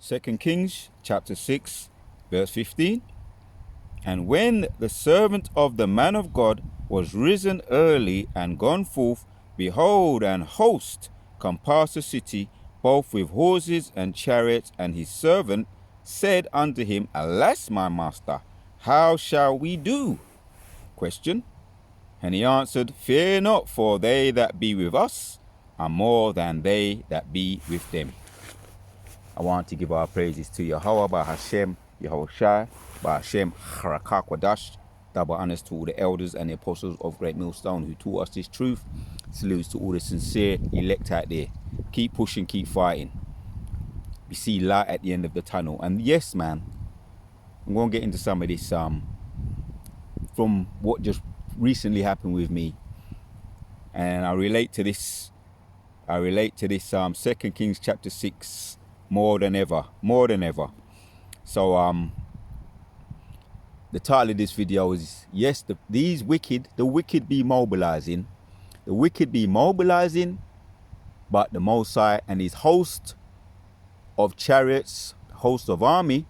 2 Kings chapter 6 verse 15. And when the servant of the man of God was risen early and gone forth, behold, an host compassed the city, both with horses and chariots. And his servant said unto him, Alas, my master, how shall we do? Question. And he answered, Fear not, for they that be with us are more than they that be with them. I want to give our praises to Yahweh, by Hashem, Yahushai, by Hashem, Harakakwadash. Double honors to all the elders and the apostles of Great Millstone who taught us this truth. Salutes to all the sincere elect out there. Keep pushing, keep fighting. We see light at the end of the tunnel. And yes, man, I'm going to get into some of this from what just recently happened with me. And I relate to this 2 Kings chapter 6 more than ever. So the title of this video is, yes, the wicked be mobilizing. The wicked be mobilizing, but the Most High and his host of chariots, host of army,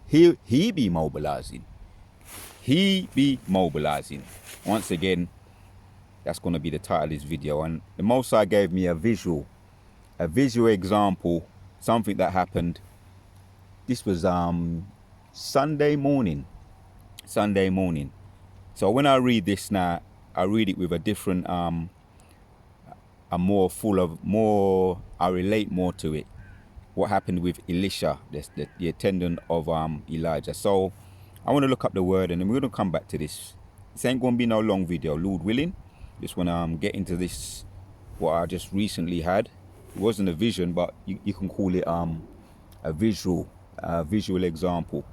he be mobilizing. He be mobilizing. Once again, that's going to be the title of this video. And the Most High gave me a visual example, something that happened. This was Sunday morning. So when I read this now, I read it with a different, I relate more to it. What happened with Elisha, the attendant of Elijah. So I want to look up the word, and then we're going to come back to this. This ain't going to be no long video, Lord willing. Just want to get into this, what I just recently had. It wasn't a vision, but you can call it a visual example.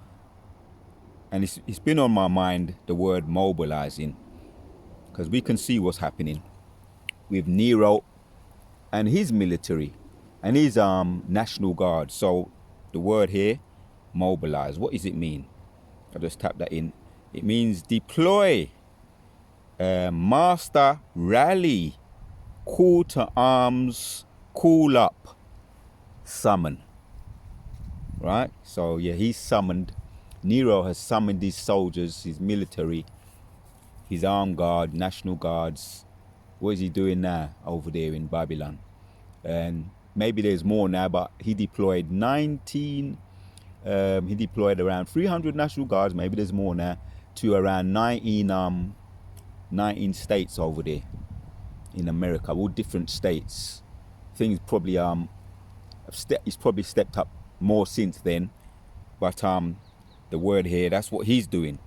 And it's been on my mind, the word mobilizing, because we can see what's happening with Nero and his military and his National Guard. So the word here, mobilize, what does it mean? I'll just tap that in. It means deploy, master, rally, call to arms, call up, summon. Right? So yeah, he's summoned. Nero has summoned his soldiers, his military, his armed guard, National Guards. What is he doing now over there in Babylon? And maybe there's more now, but he deployed he deployed around 300 National Guards, maybe there's more now, to around 19 states over there in America, all different states. Things probably he's probably stepped up more since then, but the word here, that's what he's doing,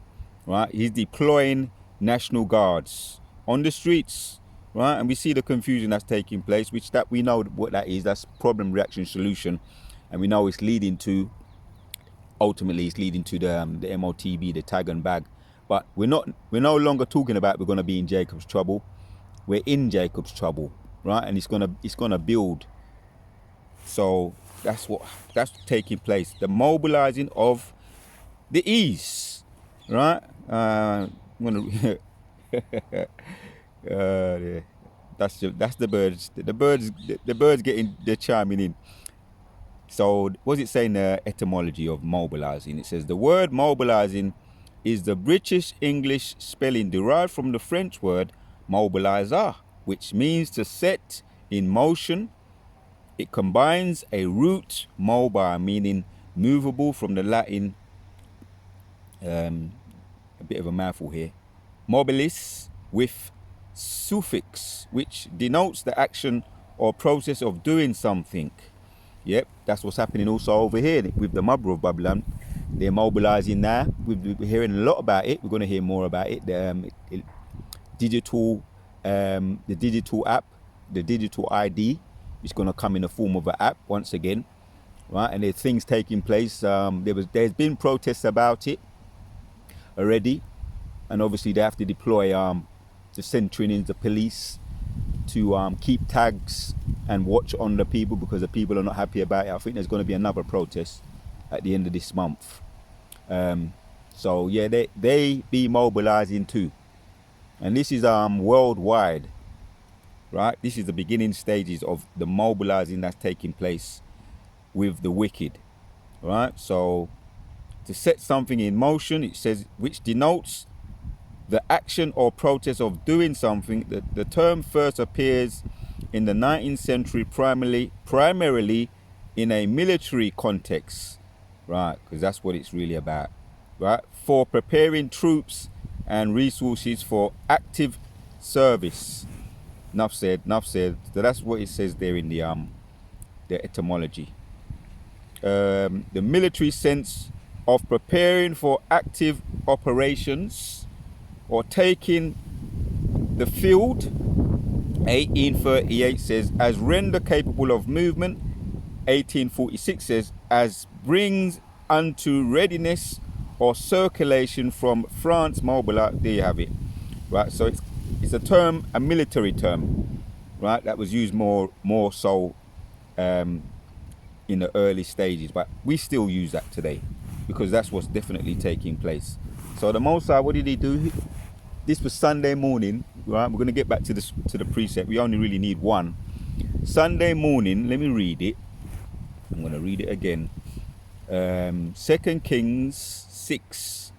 right? He's deploying National Guards on the streets, right? And we see the confusion that's taking place, which that we know what that is. That's problem, reaction, solution, and we know it's leading to, ultimately it's leading to the MOTB, the tag and bag. But we're no longer talking about we're going to be in Jacob's trouble. We're in Jacob's trouble, right? And it's gonna build. So that's taking place. The mobilizing of the ease, right? I'm gonna that's the birds. The birds getting, they're chiming in. So what's it saying, the etymology of mobilizing? It says the word mobilizing is the British English spelling derived from the French word mobiliser, which means to set in motion. It combines a root, mobile, meaning movable, from the Latin, a bit of a mouthful here, mobilis, with suffix, which denotes the action or process of doing something. Yep, that's what's happening also over here with the mother of Babylon. They're mobilizing now. We're hearing a lot about it. We're going to hear more about it. The digital app, the digital ID is going to come in the form of an app once again, right? And there's things taking place. There's been protests about it already, and obviously they have to deploy the centurions, the police, to keep tags and watch on the people, because the people are not happy about it. I think there's going to be another protest at the end of this month. So yeah, they be mobilizing too, and this is worldwide, right? This is the beginning stages of the mobilizing that's taking place with the wicked. right? So to set something in motion, it says, which denotes the action or process of doing something. The term first appears in the 19th century primarily in a military context, right? Because that's what it's really about, right? For preparing troops and resources for active service. Enough said, enough said. So that's what it says there in the etymology. The military sense of preparing for active operations or taking the field. 1838 says, as render capable of movement. 1846 says, as brings unto readiness or circulation from France mobile. There you have it, right? So it's a term, a military term, right? That was used more so in the early stages, but we still use that today because that's what's definitely taking place. So the Most High, what did he do? This was Sunday morning, right? We're going to get back to the precept. We only really need one. Sunday morning, let me read it. I'm going to read it again. 2 Kings 6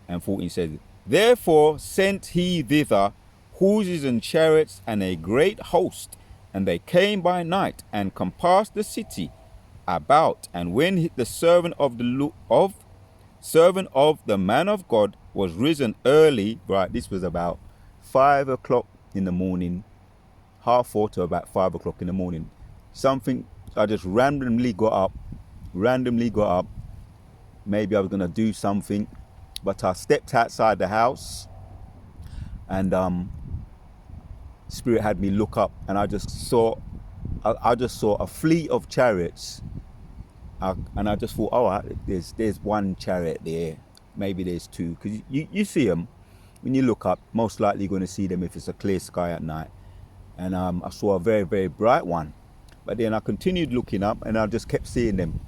and 14 says, therefore sent he thither horses and chariots and a great host, and they came by night and compassed the city about. And when the servant of the man of God was risen early, right? This was about 5 o'clock in the morning, 3:30 to about 5 o'clock in the morning. Something, I just randomly got up. Maybe I was gonna do something, but I stepped outside the house, and Spirit had me look up, and I just saw a fleet of chariots. And I just thought, oh, there's one chariot there, maybe there's two, because you see them when you look up. Most likely you're going to see them if it's a clear sky at night. And I saw a very, very bright one, but then I continued looking up, and I just kept seeing them.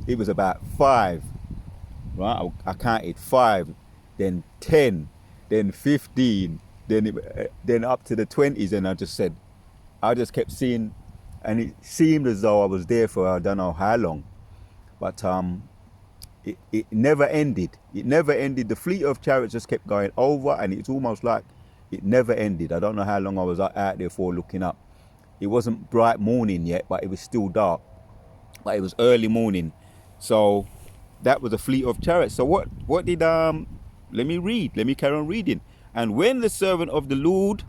It was about 5, right? I counted 5, then 10, then 15, then up to the 20s, and I just kept seeing. And it seemed as though I was there for I don't know how long, but it never ended. It never ended. The fleet of chariots just kept going over, and it's almost like it never ended. I don't know how long I was out there for looking up. It wasn't bright morning yet, but it was still dark. But it was early morning, so that was a fleet of chariots. So what did Let me read. Let me carry on reading. And when the servant of the Lord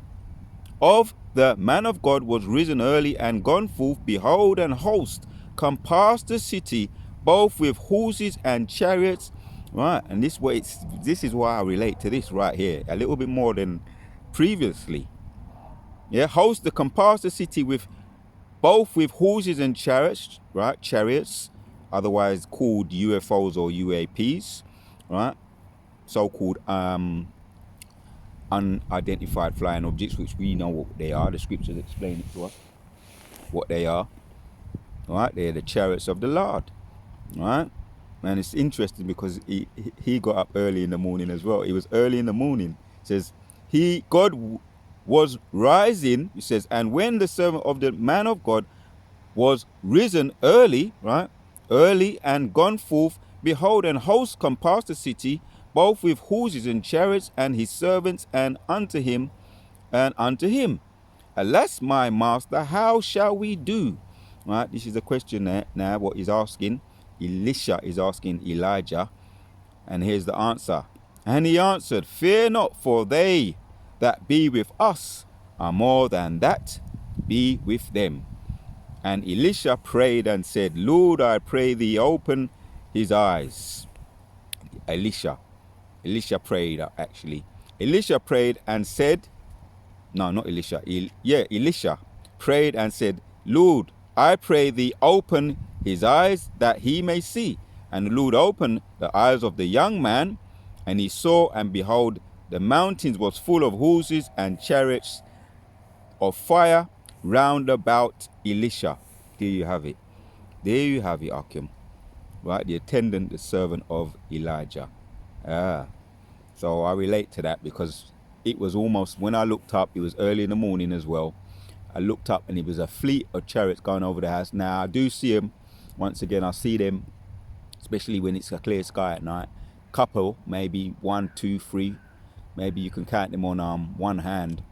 of the man of God was risen early and gone forth, behold, an host come past the city, both with horses and chariots. Right, and this is why I relate to this right here a little bit more than previously. Yeah, host to come past the city with both with horses and chariots, right? Chariots, otherwise called UFOs or UAPs, right? So-called unidentified flying objects, which we know what they are. The scriptures explain it to us, what they are. Right, they're the chariots of the Lord. Right, and it's interesting because he got up early in the morning as well. It was early in the morning. It says God was rising. It says, and when the servant of the man of God was risen early, right, early and gone forth, behold, an host come past the city, both with horses and chariots, and his servants, and unto him, alas, my master, how shall we do? Right, this is the question now, what he's asking. Elisha is asking Elijah, and here's the answer. And he answered, fear not, for they that be with us are more than that be with them. And Elisha prayed and said, Lord, I pray thee, open his eyes. Elisha prayed, actually. Elisha prayed and said, no, not Elisha. Elisha prayed and said, Lord, I pray thee, open his eyes that he may see. And the Lord opened the eyes of the young man, and he saw, and behold, the mountains was full of horses and chariots of fire round about Elisha. There you have it. There you have it, Akim. Right, the attendant, the servant of Elijah. So I relate to that because it was almost, when I looked up, it was early in the morning as well. I looked up and it was a fleet of chariots going over the house. Now I do see them once again, I see them, especially when it's a clear sky at night. Couple, maybe 1, 2, 3. Maybe you can count them on one hand,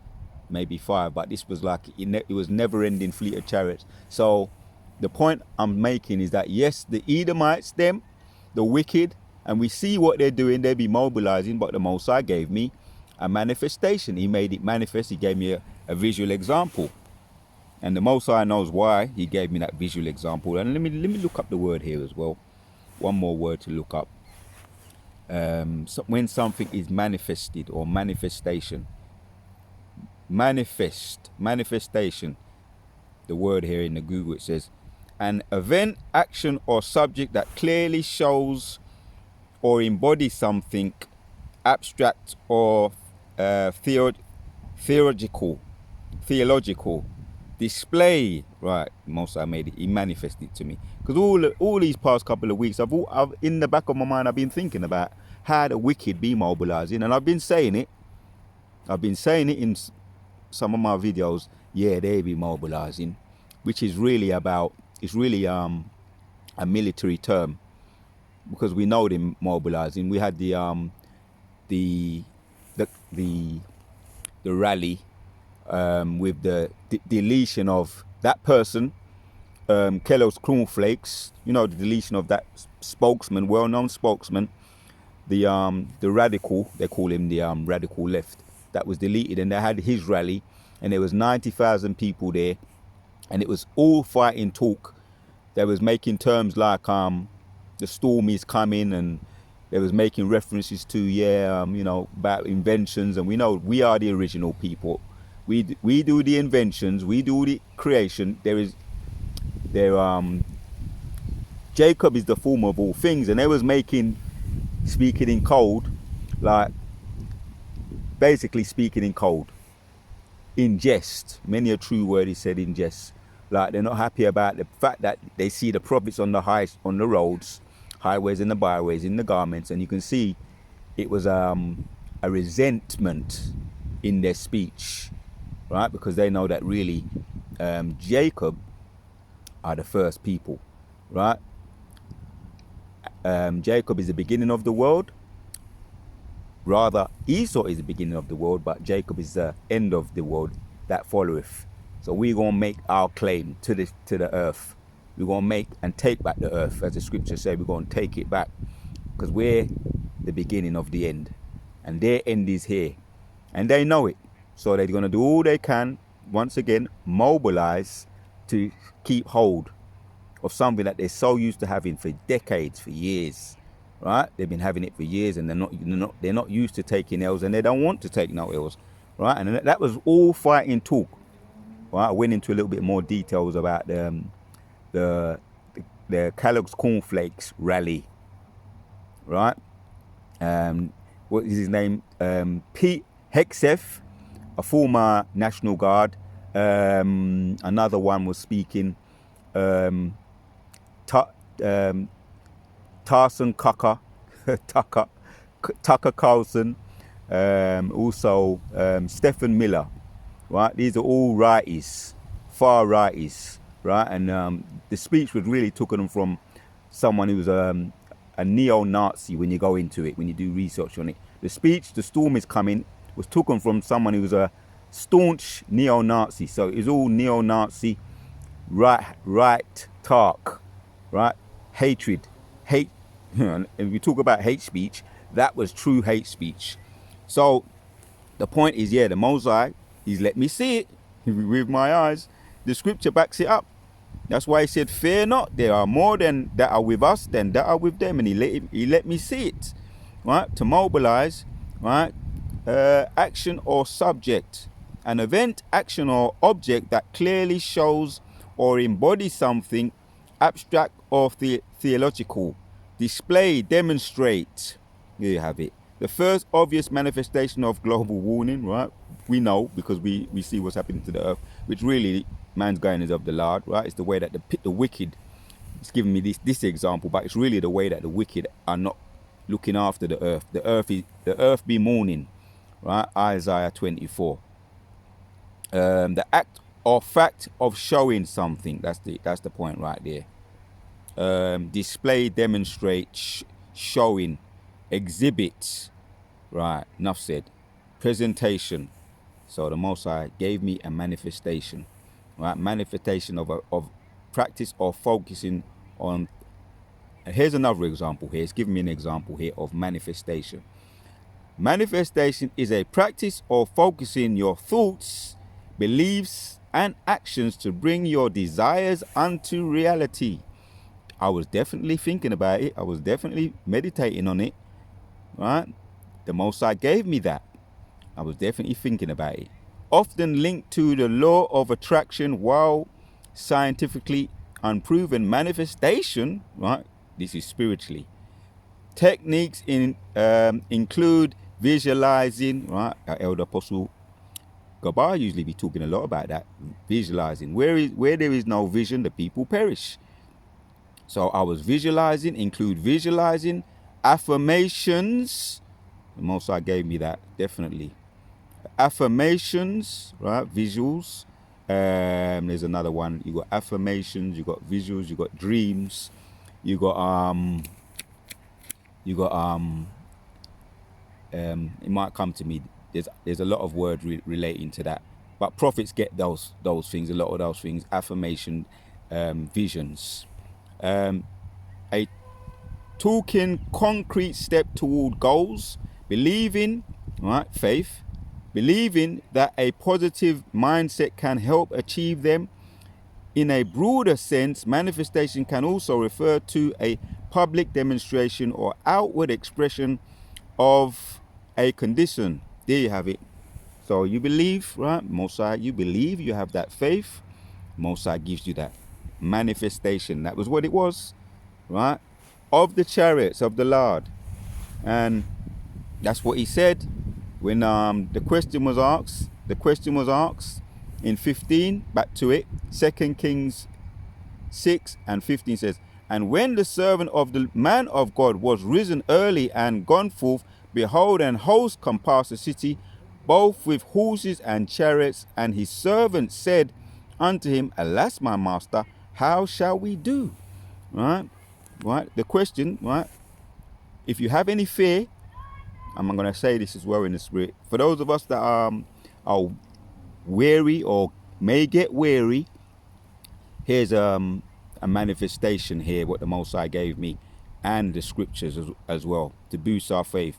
maybe 5. But this was like, it was never-ending fleet of chariots. So the point I'm making is that, yes, the Edomites, them, the wicked, and we see what they're doing. They be mobilizing, but the Most High gave me a manifestation. He made it manifest. He gave me a visual example. And the Most High knows why he gave me that visual example. And let me look up the word here as well. One more word to look up. So when something is manifested or manifestation. Manifestation. The word here in the Google, it says, an event, action, or subject that clearly shows or embodies something abstract or theological display. Right, most I made it. He manifested it to me, because all these past couple of weeks, I've in the back of my mind, I've been thinking about how the wicked be mobilizing, and I've been saying it in some of my videos. Yeah, they be mobilizing, which is really about, it's really a military term, because we know them mobilizing. We had the rally with the deletion of that person, Kellogg's Cornflakes. You know, the deletion of that spokesman, well-known spokesman, the radical, they call him the radical left. That was deleted, and they had his rally, and there was 90,000 people there, and it was all fighting talk. They was making terms like the storm is coming, and they was making references to you know, about inventions, and we know we are the original people. We do the inventions, we do the creation. Jacob is the form of all things, and they was speaking in code, like basically speaking in code, in jest. Many a true word is said in jest. Like, they're not happy about the fact that they see the prophets on the roads, highways and the byways, in the garments, and you can see it was a resentment in their speech, right? Because they know that really Jacob are the first people, right? Jacob is the beginning of the world. Rather, Esau is the beginning of the world, but Jacob is the end of the world that followeth. So we're going to make our claim to the earth. We're going to make and take back the earth, as the scriptures say. We're going to take it back, because we're the beginning of the end, and their end is here, and they know it. So they're going to do all they can, once again, mobilize to keep hold of something that they're so used to having for decades, for years, right? They've been having it for years, and they're not used to taking L's, and they don't want to take no L's, right? And that was all fighting talk. Right? I went into a little bit more details about the Kellogg's Cornflakes rally, right? What is his name? Pete Hegseth, a former National Guard. Another one was speaking. Tarson Tucker Carlson. Also Stephen Miller. Right, these are all righties, far righties, right? And the speech was really taken from someone who was a neo-Nazi. When you go into it, when you do research on it, the speech, "The storm is coming," was taken from someone who was a staunch neo-Nazi. So it was all neo-Nazi, right talk, right? Hatred, hate. And we talk about hate speech. That was true hate speech. So the point is, yeah, the Mosai, he's let me see it with my eyes. The scripture backs it up. That's why he said, "Fear not, there are more than that are with us than that are with them." And he let me see it, right? To mobilize, right? Action or subject, an event, action or object that clearly shows or embodies something abstract or theological. Display, demonstrate. There you have it. The first obvious manifestation of global warming, right? We know, because we see what's happening to the earth, which really, man's going is of the Lord, right? It's the way that the wicked, it's giving me this example, but it's really the way that the wicked are not looking after the earth. The earth be mourning, right? Isaiah 24. The act or fact of showing something, that's the point right there. display, demonstrate, showing, exhibit. Right, enough said. Presentation. So the Most High gave me a manifestation. Right, manifestation of practice or focusing on. Here's another example here. It's giving me an example here of manifestation. Manifestation is a practice of focusing your thoughts, beliefs, and actions to bring your desires unto reality. I was definitely thinking about it. I was definitely meditating on it. Right? The Most High gave me that. I was definitely thinking about it. Often linked to the law of attraction, while scientifically unproven, manifestation, right? This is spiritually. Techniques include visualizing, right? Our elder apostle Gabar usually be talking a lot about that, visualizing. Where there is no vision, the people perish. So I was visualizing, include visualizing, affirmations. The Most High gave me that, definitely. Affirmations, right? Visuals. There's another one. You got affirmations, you got visuals, you got dreams, you got it might come to me. There's a lot of words relating to that, but prophets get those things, a lot of those things. Affirmation, visions, a talking concrete step toward goals, believing, right, faith, believing that a positive mindset can help achieve them. In a broader sense, manifestation can also refer to a public demonstration or outward expression of a condition. There you have it. So you believe, right? Most High, you believe, you have that faith. Most High gives you that manifestation. That was what it was, right? Of the chariots of the Lord. And that's what he said when the question was asked in 15, back to it, 2 Kings 6 and 15 says, and when the servant of the man of God was risen early and gone forth, behold, an host compassed the city, both with horses and chariots. And his servant said unto him, alas, my master, how shall we do? Right? The question, right? If you have any fear, I'm going to say this as well in the spirit. For those of us that are weary or may get weary, here's a manifestation here, what the Most High gave me, and the scriptures as well, to boost our faith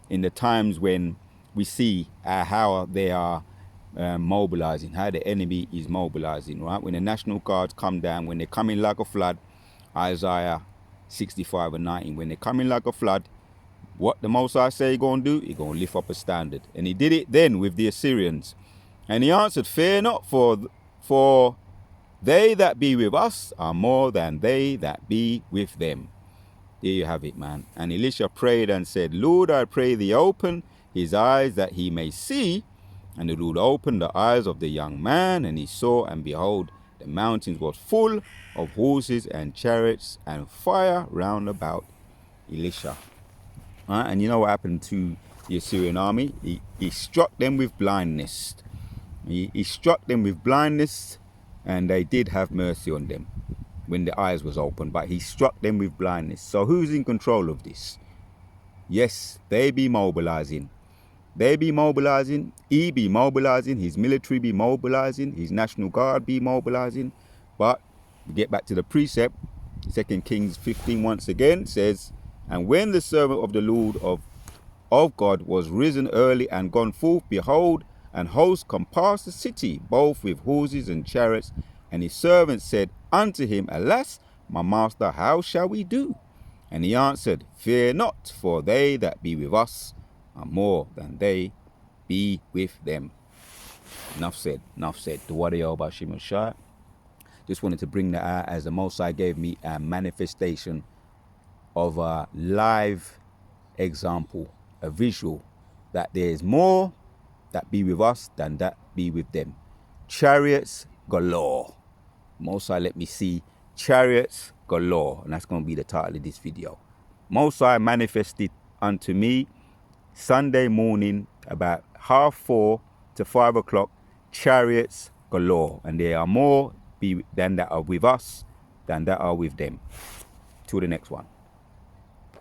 in the times when we see how they are mobilizing, how the enemy is mobilizing, right? When the National Guards come down, when they come in like a flood, Isaiah 65 and 19, when they come in like a flood, what the Most High say he going to do? He going to lift up a standard. And he did it then with the Assyrians. And he answered, fear not, for they that be with us are more than they that be with them. There you have it, man. And Elisha prayed and said, Lord, I pray thee, open his eyes that he may see. And the Lord opened the eyes of the young man, and he saw, and behold, the mountains was full of horses and chariots and fire round about Elisha. And you know what happened to the Assyrian army? He struck them with blindness. He struck them with blindness, and they did have mercy on them when the eyes was open, but he struck them with blindness. So who's in control of this? Yes, they be mobilizing. They be mobilizing. He be mobilizing. His military be mobilizing. His National Guard be mobilizing. But we get back to the precept. 2 Kings 15 once again says, and when the servant of the Lord of God was risen early and gone forth, behold, an host compassed the city, both with horses and chariots. And his servant said unto him, alas, my master, how shall we do? And he answered, fear not, for they that be with us are more than they be with them. Enough said, enough said. Just wanted to bring that out as the Most High gave me a manifestation of a live example, a visual, that there is more that be with us than that be with them. Chariots galore. Most High let me see chariots galore, and that's going to be the title of this video. Most High manifested unto me Sunday morning about 4:30 to 5 o'clock, chariots galore, and there are more than that are with us than that are with them. Till the next one.